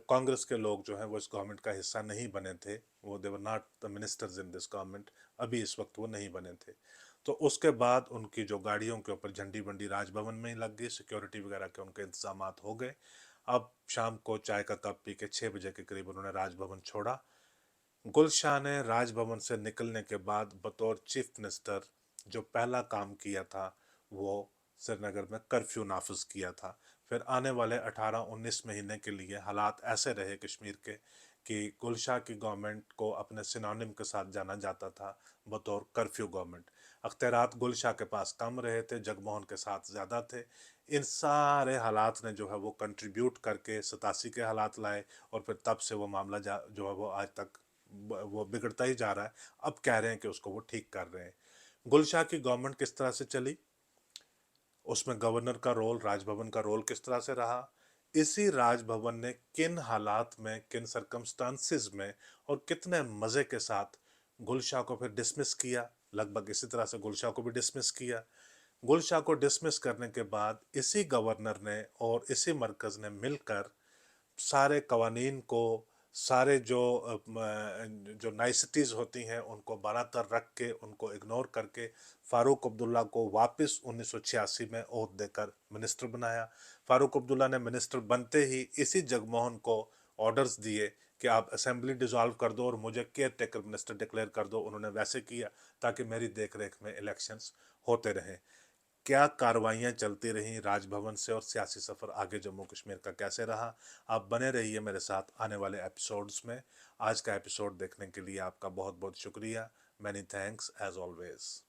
कांग्रेस के लोग जो हैं वो इस गवर्नमेंट का हिस्सा नहीं बने थे, वो they were not the ministers in this government, अभी इस वक्त वो नहीं बने थे। तो उसके बाद उनकी जो गाड़ियों के ऊपर झंडी बंडी राजभवन में ही लग गई, सिक्योरिटी वगैरह के उनके इंतजाम हो गए। अब शाम को चाय का कप पी के 6 बजे के करीब उन्होंने राजभवन छोड़ा। गुलशाह ने राजभवन से निकलने के बाद बतौर चीफ मिनिस्टर जो पहला काम किया था वो श्रीनगर में कर्फ्यू नाफिज किया था। फिर आने वाले 18-19 महीने के लिए हालात ऐसे रहे कश्मीर के कि गुलशाह की गवर्नमेंट को अपने सिनोनिम के साथ जाना जाता था बतौर कर्फ्यू गवर्नमेंट। अख्तियारात गुलशाह के पास कम रहे थे, जगमोहन के साथ ज़्यादा थे। इन सारे हालात ने जो है वो कंट्रीब्यूट करके 87 के हालात लाए और फिर तब से वो मामला जो है वो आज तक वो बिगड़ता ही जा रहा है। अब कह रहे हैं कि उसको वो ठीक कर रहे हैं। गुलशाह की गवर्नमेंट किस तरह से चली, उसमें गवर्नर का रोल, राजभवन का रोल किस तरह से रहा, इसी राजभवन ने किन हालात में, किन सरकमस्टांसिस में और कितने मज़े के साथ गुलशाह को फिर डिसमिस किया, लगभग इसी तरह से गुलशाह को भी डिसमिस किया। गुलशाह को डिसमिस करने के बाद इसी गवर्नर ने और इसी मरकज़ ने मिलकर सारे कवानीन को, सारे जो नाइसिटीज़ होती हैं उनको बारातर रख के, उनको इग्नोर करके फ़ारूक अब्दुल्ला को वापस 1986 में ओहद देकर मिनिस्टर बनाया। फ़ारूक अब्दुल्ला ने मिनिस्टर बनते ही इसी जगमोहन को ऑर्डर्स दिए कि आप असेंबली डिसॉल्व कर दो और मुझे केयर टेकर मिनिस्टर डिक्लेयर कर दो। उन्होंने वैसे किया ताकि मेरी देख रेख में इलेक्शंस होते रहें। क्या कार्रवाइयाँ चलती रहीं राजभवन से और सियासी सफ़र आगे जम्मू कश्मीर का कैसे रहा। आप बने रहिए मेरे साथ आने वाले एपिसोड्स में। आज का एपिसोड देखने के लिए आपका बहुत बहुत शुक्रिया। Many thanks as always.